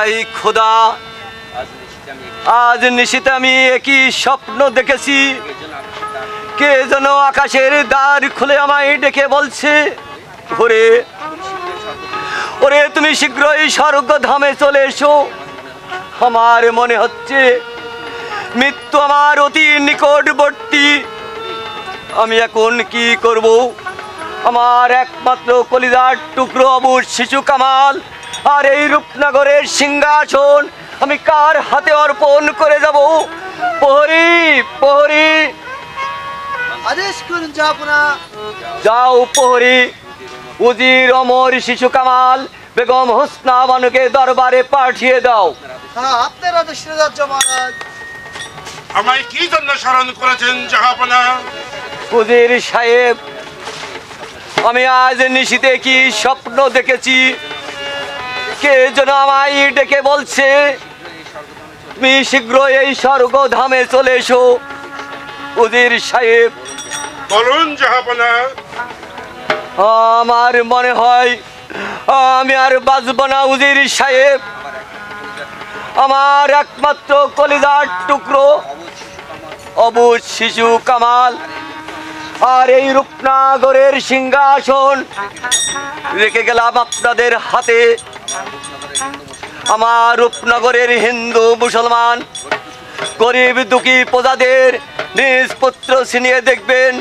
High খোদা, আজ নিশীথে আমি একই স্বপ্ন দেখেছি। কে যেন আকাশের দ্বার খুলে আমায় ডেকে বলছে, ওরে ওরে তুমি শীঘ্রই স্বর্গধামে চলে এসো। আমার মনে হচ্ছে মৃত্যু আমার অতি নিকটবর্তী। আমি এখন কি করব? আমার একমাত্র কলিজার টুকরো অবুঝ শিশু কামাল আর এই রূপনগরের সিংহাসন আমি কার হাতে অর্পণ করে যাব? প্রহরী, প্রহরী, আদেশ করুন জাহাপনা। যাও প্রহরী, উজির অমর শিশু কামাল বেগম হোসনা বানুকে দরবারে পাঠিয়ে দাও। হ্যাঁ, আপনার আদেশ রাজ্য মহারাজ। আমায় কি জন্য স্মরণ করেছেন জাহাপনা? উজির সাহেব, আমি আজ নিশীথে কি স্বপ্ন দেখেছি। কে যেন আমায় ডেকে বলছে, তুমি শীঘ্র এই স্বর্গধামে চলে এসো। উজির সাহেব, বলুন জাহাপনা। আমার মনে হয় আমি আর বাঁচব না উজির সাহেব। আমার একমাত্র কলিজার টুকরো অবুঝ শিশু কামাল আর এই রূপনগরের সিংহাসন রেখে গেলাম আপনাদের হাতে। আমার রূপনগরের হিন্দু মুসলমান গরিব দুঃখী প্রজাদের নিজ পুত্র ছিনিয়ে দেখবেন।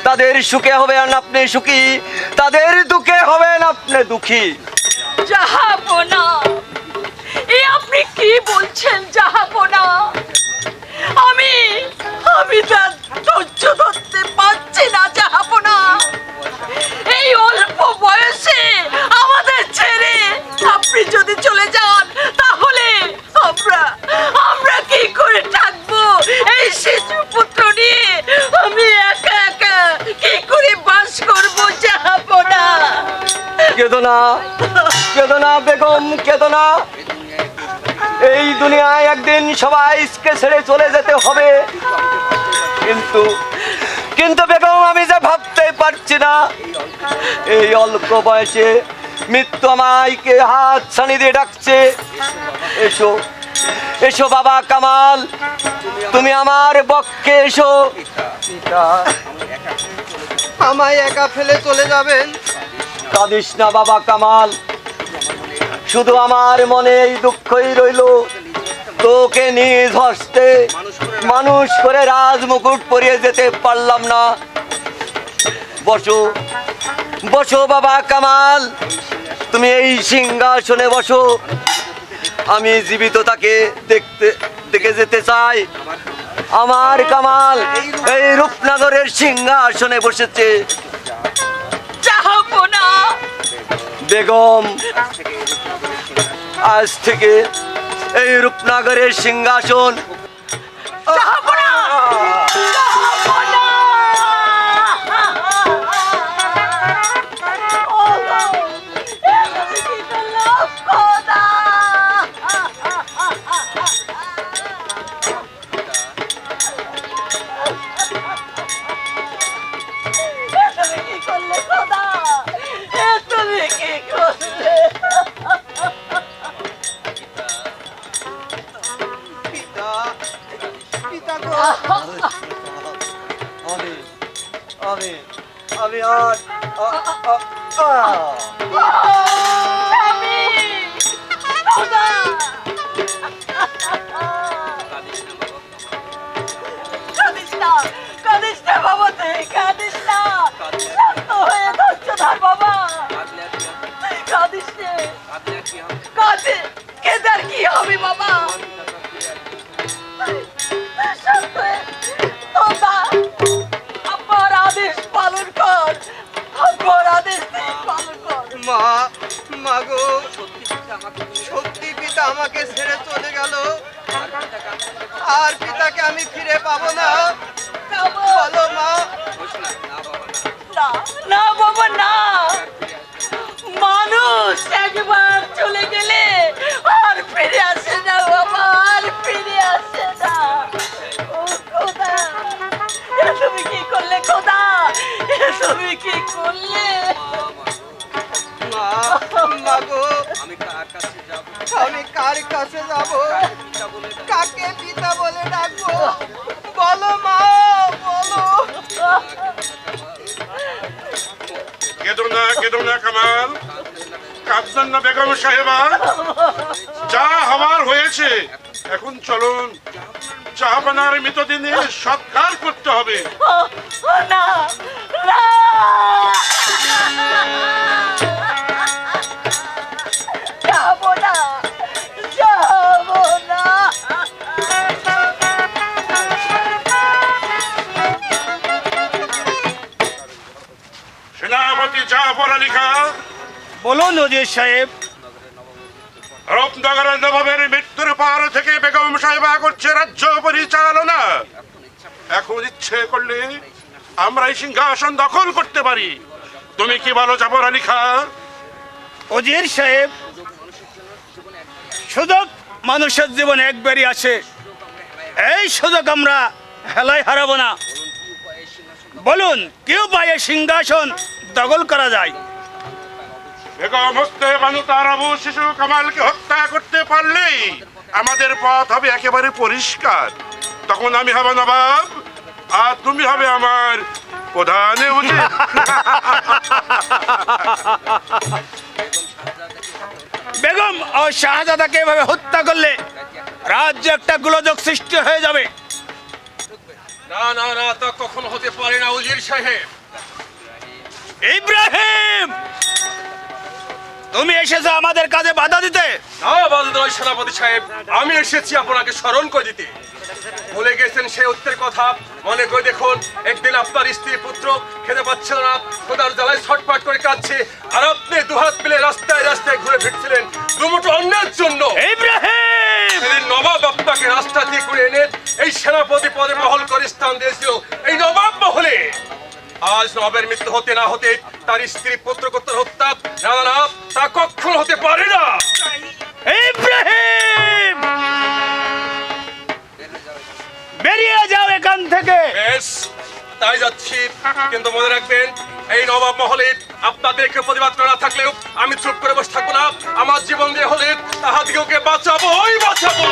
তাদের সুখে হবেন আপনি সুখী, তাদের দুঃখে হবেন আপনি দুঃখী। জাহাপনা, এ আপনি কি বলছেন জাহাপনা? আমি আমি তার ধৈর্য ধরতে পারছি না জাহাপনা। এই অল্প বয়সে আমাদের ছেড়ে আপনি যদি চলে যান তাহলে আমরা আমরা কি করে থাকবো? এই শিশু পুত্র নিয়ে আমি একা একা কি করে বাস করবো জাহাপনা? কেঁদো না, কেঁদো না বেগম, কেঁদো না। এই দুনিয়ায় একদিন সবাইকে ছেড়ে চলে যেতে হবে, কিন্তু কিন্তু বেগম আমি যে ভাবতে পারছি না এই অল্প বয়সে মৃত্যু আমাকে হাত ছানি দিয়ে ডাকছে, এসো এসো বাবা কামাল, তুমি আমার বক্ষে এসো। আমায় একা ফেলে চলে যাবেন? কাঁদিস না বাবা কামাল, শুধু আমার মনে এই দুঃখই রইল, তোকে নিজ হস্তে মানুষ করে রাজ মুকুট পরিয়ে যেতে পারলাম না। বসো বসো বাবা কামাল, তুমি এই সিংহাসনে বসো। আমি জীবিত তাকে দেখে যেতে চাই। আমার কামাল এই রূপনগরের সিংহাসনে বসেছে। জাহাপনা, বেগম, আজ থেকে এই রূপনগরের সিংহাসন জাহাপনা, জাহাপনা! ওগো, এভাবে কি করলাম খোদা? এভাবে কি করলে খোদা? তুমি কি করলে? পিতা, পিতা গো। আমি আমি আমি আর স্বামী! খোদা! কাঁদিস না, কাঁদিস না বাবা, তুই কাঁদিস না। শান্ত হয়ে ধৈর্য ধর বাবা, তুই কাঁদিস নে। কাঁদে কেঁদে আর কি হবে বাবা? তুই শান্ত হয়ে খোদা, আব্বার আদেশ পালন কর, আব্বার আদেশ তুই পালন কর। মা, মা গো, সত্যি পিতা আমাকে ছেড়ে চলে গেল, আর পিতাকে আমি ফিরে পাবো না। বলো মা। না না বাবা না, মানুষ একবার চলে গেলে আর ফিরে আসে না বাবা, আর ফিরে আসে না। ও খোদা, এ তুমি কি করলে খোদা? এ তুমি কি করলে? মা, মা গো, আমি কার কাছে যাব, কাকে পিতা বলে ডাকবো? বলো মা, বলো। কেঁদো না কামাল, কাঁদবেন না বেগম সাহেবা। যা হওয়ার হয়েছে, এখন চলুন জাহাপনার মৃতদিনে সৎকার করতে হবে। না না যাবো না, যাবো না। সেনাপতি জাফর আলী খান, বলুন ওজির সাহেব। রূপনগরের নবাবের মৃত্যুর পর থেকে বেগম সাহেবা করছে রাজ্য পরিচালনা। এখন ইচ্ছে করলে আমরা এই সিংহাসন দখল করতে পারি। তুমি কি বলো জাফর আলী খান? ওজির সাহেব, সুযোগ মানুষের জীবনে একবারই আসে, এই সুযোগ আমরা হেলায় হারাবো না। বলুন কি উপায়ে সিংহাসন দখল করা যায়? বেগম হত্যা বানু তার আবু শিশু কামালকে হত্যা করতে পারলেই আমাদের পথ হবে একেবারে পরিষ্কার। তখন আমি হব নবাব, আর তুমি হবে আমার প্রধান উজির। বেগম ও শাহজাদাকে এভাবে হত্যা করলে রাজ্যে একটা গোলযোগ সৃষ্টি হয়ে যাবে। না না না, তা কখনো হতে পারে না উজির সাহেব। ইব্রাহিম, তুমি এসেছো আমাদের কাজে বাধা দিতে? না বালদয় সেনাপতি সাহেব, আমি এসেছি আপনাকে স্মরণ করে দিতে। ভুলে গেছেন সেই উত্তরের কথা? মনে করে দেখুন, একদিন আপনার স্ত্রী পুত্র খেতে পাচ্ছিল না, খোদার জ্বালায় ছটফট করে কাঁদছে, আর আপনি দুহাত মিলে রাস্তায় রাস্তায় ঘুরে ফিরছিলেন দুমুঠো অন্যের জন্য। ইব্রাহিম, সেদিন নবাব আপনাকে রাস্তা দিয়ে করে এনে এই সেনাপতি পদে বহল করে স্থান দিয়েছিল এই নবাব মহলে। আজ নবাবের মৃত্যু হতে না হতে তার স্ত্রী পুত্র কর্তার হত্যা, না না না, তা কখনো হতে পারে না। ইব্রাহিম, বেরিয়ে যাও এখান থেকে। বেশ, তাই যাচ্ছি, কিন্তু মনে রাখবেন এই নবাব মহলে আপনাদেরকে প্রতিবাদ করা না থাকলেও আমি চুপ করে বসে থাকবো না। আমার জীবন দিয়ে হলে তাহাদিগকে বাঁচাবোই বাঁচাবো।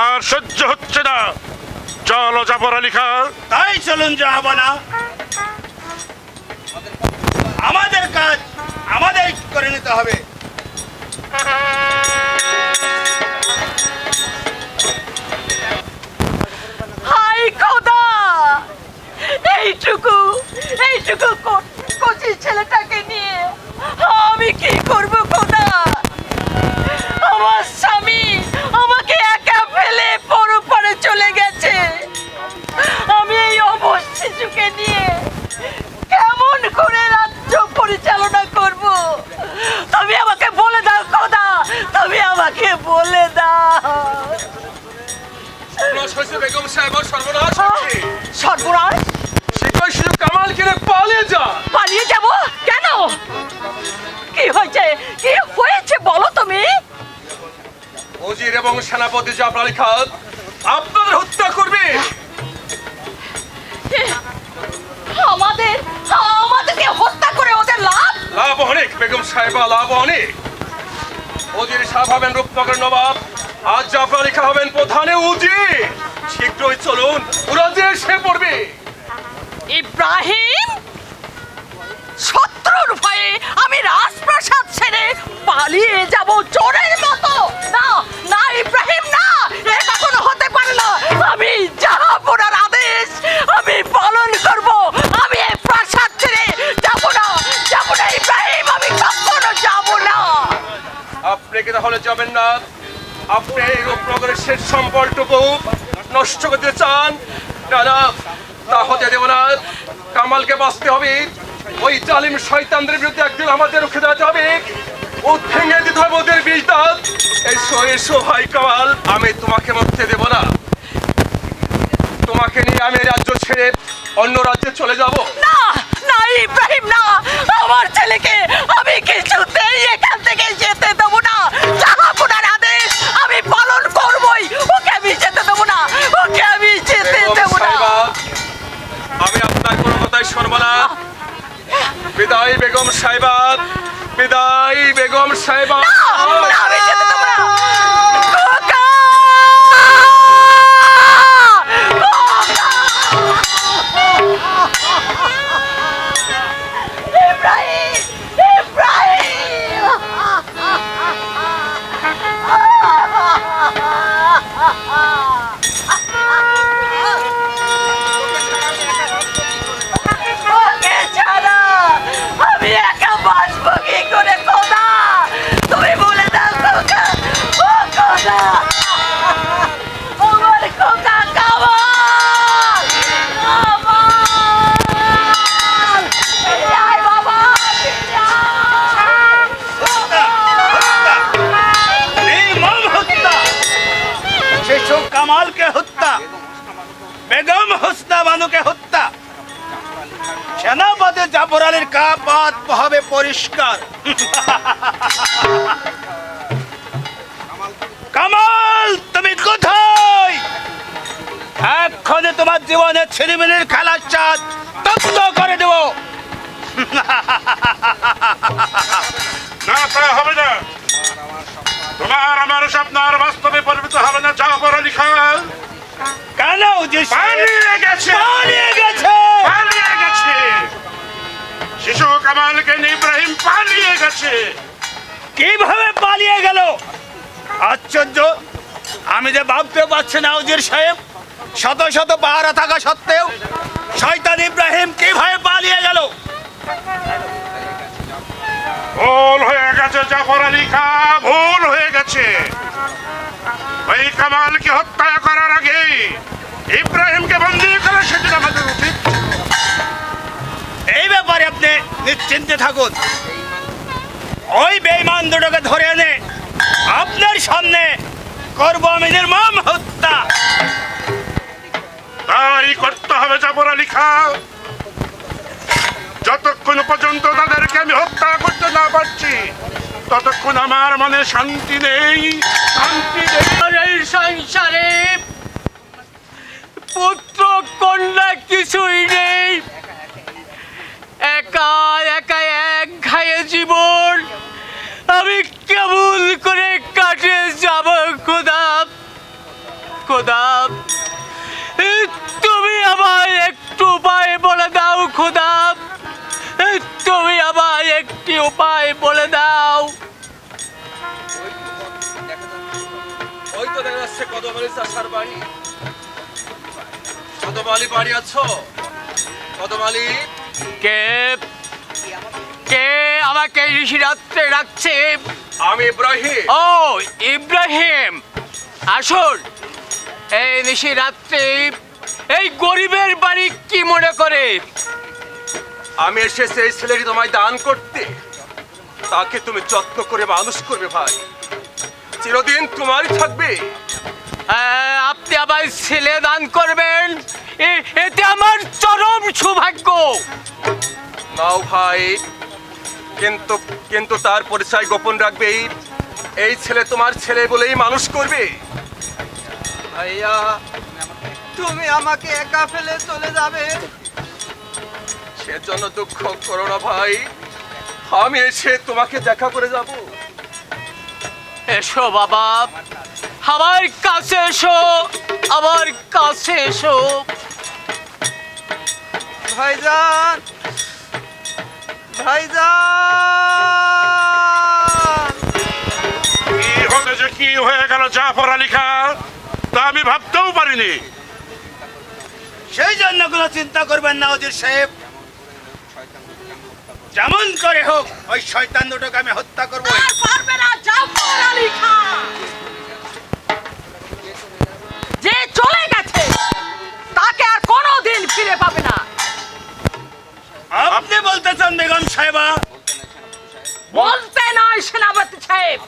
আর সহ্য হচ্ছে না, চলো জাফর আলী খান। তাই চলুন জাহাবনা, আমাদের কাজ আমাদের করে নিতে হবে। হাই খোদা, এইটুকু কচি ছেলেটাকে নিয়ে আমি কি করব খোদা? আমার স্বামী আমাকে একা ফেলে পরপারে চলে গেছে। আমি এই অবশ শিশুকে নিয়ে কেমন করে রাজ্য পরিচালনা করব? তুমি আমাকে বলে দাও খোদা, তুমি আমাকে বলে দাও। সর্বনাশ হয়েছে বেগম সাহেব, সর্বনাশ হয়েছে। সর্বনাশ? শিকড় শিশু কামাল কিনে পালিয়ে যা। পালিয়ে যাব কেন? কি হয়েছে বলো তুমি? উজির এবং সেনাপতি জাফর আলী খান আপনাদের হত্যা করবে। আমাদেরকে হত্যা করে ওদের লাভ? লাভ অনেক বেগম সাহেবা, লাভ অনেক। উজির সাহেব হবেন রূপনগরের নবাব, আর জাফর আলী খান হবেন প্রধানে উজির। শীঘ্রই চলুন, ওরা যে এসে পড়বে। ইব্রাহিম, শত্রুর ভয়ে আমি রাজপ্রাসাদ ছেড়ে পালিয়ে যাব চোরের মতো? না না ইব্রাহিম, না, এটা কোনো হতে পারে না। আমি জাহাপনার আদেশ আমি পালন করব। আমি এই প্রাসাদ ছেড়ে যাব না ইব্রাহিম, আমি কখনো যাব না। আপনি কি তাহলে যাবেন না? আপনি এই রূপনগরের শেষ সম্বলটুকু নষ্ট করতে চান? না না, তা হতে দেব না। কামালকে বাঁচতে হবে। ওই জালিম শয়তানদের বিরুদ্ধে একদিন আমাদের রুখে দাঁড়াতে হবে। ও ভেঙে দিতে হবে ওদের বিষ দাঁত। এসো এসো ভাই কামাল, আমি তোমাকে মরতে দেব না। তোমাকে নিয়ে আমি রাজ্য ছেড়ে অন্য রাজ্যে চলে যাব। না না ইব্রাহিম, না, আমার ছেলেকে আমি কিছুতেই এখান থেকে যেতে দেব না। জাহাপনার আদেশ আমি পালন করবই। ওকে আমি যেতে দেব না, ওকে আমি যেতে দেব না। আমি আপনার কোনো কথাই শুনবো না। বিদায় বেগম সাহেবা, না না, আমি যেতে দেবো না। খোকা! ইব্রাহিম! ওকে ছাড়া আমি একা বাঁচবো কি করে খোদা? তুমি বলে দাও খোকা। ও খোদা! আমার খোকা কামাল! কামাল! ফিরে আয় বাবা, ফিরে আয়! ইমাম হত্যা, শিশু কামালকে হত্যা, বেগম হোসনা বানুকে হত্যা, সেনাপতি জাফর আলীর কাপাত হবে পরিষ্কার। কামাল, তুমি কোথায়? এক্ষণে তোমার জীবনের ছেলেমেয়ের খেলার চাঁদ তত্ত্ব করে দেব। না, তা হবে না। তোমার আমার স্বপ্ন আর বাস্তবে পরিণত হবে না। জাফর আলী খান কেন? যে পালিয়ে গেছে, পালিয়ে গেছে। পালিয়ে গেছে। শিশু কামালকে নিয়ে ইব্রাহিম পালিয়ে গেছে। কিভাবে পালিয়ে গেল? আশ্চর্য, আমি যে ভাবতে পারছি না উজির সাহেব, শত শত পাহারা থাকা সত্ত্বেও শয়তান ইব্রাহিম কিভাবে পালিয়ে গেল? ভুল হয়ে গেছে জাফর আলী খান, ভুল হয়ে গেছে। ওই কামালকে হত্যা করার আগে ইব্রাহিমকে বন্দী করা সেদিন আমাদের উচিত ছিল। এই ব্যাপারে আপনি নিশ্চিন্তে থাকুন। ওই বেঈমান দুটোকে ধরে এনে আপনার সামনে করব আমি নির্মম হত্যা। তাই করতে হবে জাফর আলী খান। যতক্ষণ পর্যন্ত তাদেরকে আমি হত্যা করতে না পারছি, ততক্ষণ আমার মনে শান্তি নেই, শান্তি নেই। আর এই সংসারে পুত্র কন্যা কিছুই নেই, একা একা এক ঘায়ে জীবন আমি কেমন করে কাটে যাব খোদা? খোদা, তুমি আমায় একটু উপায় বলে দাও খোদা, তুমি আমায় একটি উপায় বলে দাও। ওই তো দেখা যাচ্ছে কদম আলী চাষার বাড়ি। কদম আলী বাড়ি আছো? কদম আলী, কে কে আমাকে ঋষি রাত্রে ডাকছে? আমি ইব্রাহিম। ও ইব্রাহিম, আসুন। এই নিশি রাত্রে এই গরিবের বাড়ি কি মনে করে? আমি এসেছি এই ছেলেটি তোমায় দান করতে। তাকে তুমি যত্ন করে মানুষ করবে ভাই, চিরদিন তোমারই থাকবে। আপনি আবার ছেলে দান করবেন? এতে আমার চরম সৌভাগ্য। নাও ভাই, কিন্তু কিন্তু তার পরিচয় গোপন রাখবে। এই ছেলে তোমার ছেলে বলেই মানুষ করবে। ভাইয়া, তুমি আমাকে একা ফেলে চলে যাবে, সেজন্য দুঃখ করো না ভাই। আমি এসে তোমাকে দেখা করে যাব। এসো বাবা, আমার কাছে এসো, আমার কাছে এসো। ভাইজান, ভাইজান, কি হলো যে কি হয়ে গেল জাফর আলী খান, তা আমি ভাবতেও পারিনি। সেই জন্য কোনো চিন্তা করবেন না উজির সাহেব। যেমন করে হোক ওই শয়তান দুটোকে আমি হত্যা করবো। আর পারবে না জাফর আলী খান। যে চলে গেছে তাকে আর কোনোদিন ফিরে পাবে না। আপনি বলতে চান বেগম সাহেবা? বলতে নয় সেনাপতি সাহেব,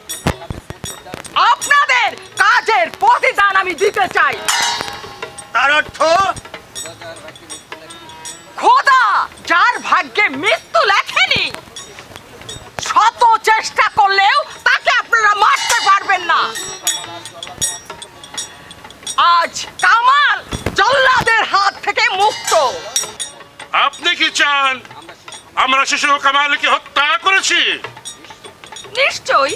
আপনাদের কাজের প্রতিদান আমি দিতে চাই। তার অর্থ খোদা যার ভাগ্যে মৃত্যু লেখেনি, শত চেষ্টা করলেও তাকে আপনারা মারতে পারবেন না। আজ কামাল জল্লাদের হাত থেকে মুক্ত। আপনি কি চান আমরা শিশু কামালকে হত্যা করেছি? নিশ্চয়ই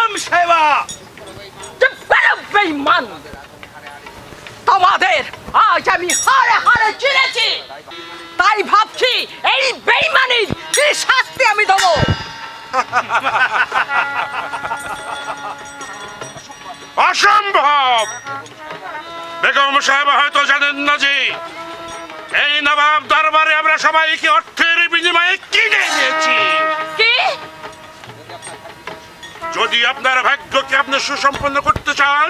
বেগম সাহেবা, চুপ করো বেঈমান! তোমাদের আজ আমি হারে হারে চিনেছি, তাই ভাবছি এই বেঈমানির কি শাস্তি আমি দেবো। অসম্ভব! বেগম সাহেব হয়তো জানেন না যে এই নবাব দরবারে আমরা সবাইকে অর্থের বিনিময়ে কিনে নিয়েছি। কি? যদি আপনার ভাগ্যকে আপনি সুসম্পন্ন করতে চান,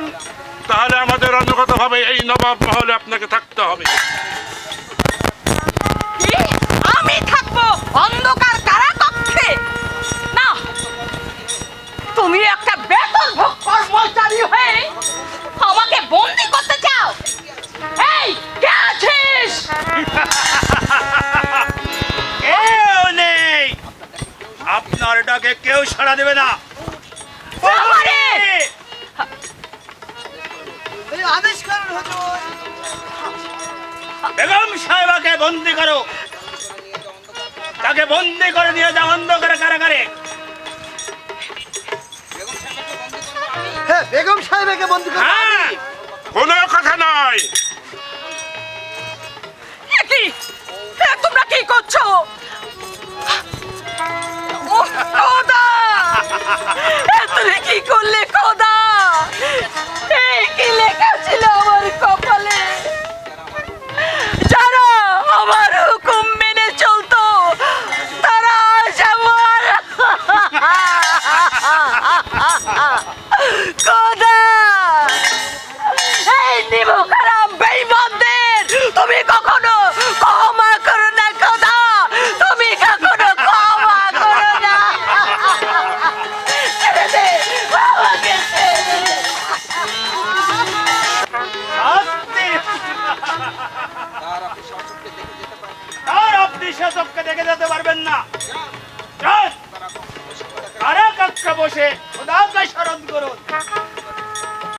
তাহলে আমাদের অনুগতভাবে এই নবাব মহলে আপনাকে থাকতে হবে। কি? আমি থাকবো অন্ধকার কারাকক্ষে? না, তুমি একটা বেতনভোগ কর্মচারী হয়ে আমাকে বন্দি করতে চাও? এই, কে আছিস? কেউ নেই, আপনার ডাকে কেউ সাড়া দেবে না। বাবারে! বেগম সাহেবাকে বন্দি করো, তাকে বন্দি করে নিয়ে যাও অন্ধকারে কারাগারে। বেগম সাহেবকে বন্ধু হ্যাঁ, কোনো কথা নয়। এ কি? এ তোমরা কি করছো? ও খোদা! এ তুমি কি করলে খোদা? এই কি লেখা ছিল আমার কপালে? যারা আমার হুকুম মেনে চলতো তারা আজ আমার খোদা! এই নিমুখারাম বেঈমানদের তুমি কখনো ক্ষমা করো না খোদা, তুমি কখনো ক্ষমা করো না। ছেড়ে দে, আমাকে ছেড়ে দে। শাস্তি। আর আপনি শাসককে দেখে যেতে পারবেন না। যান, কারাকক্ষে বসে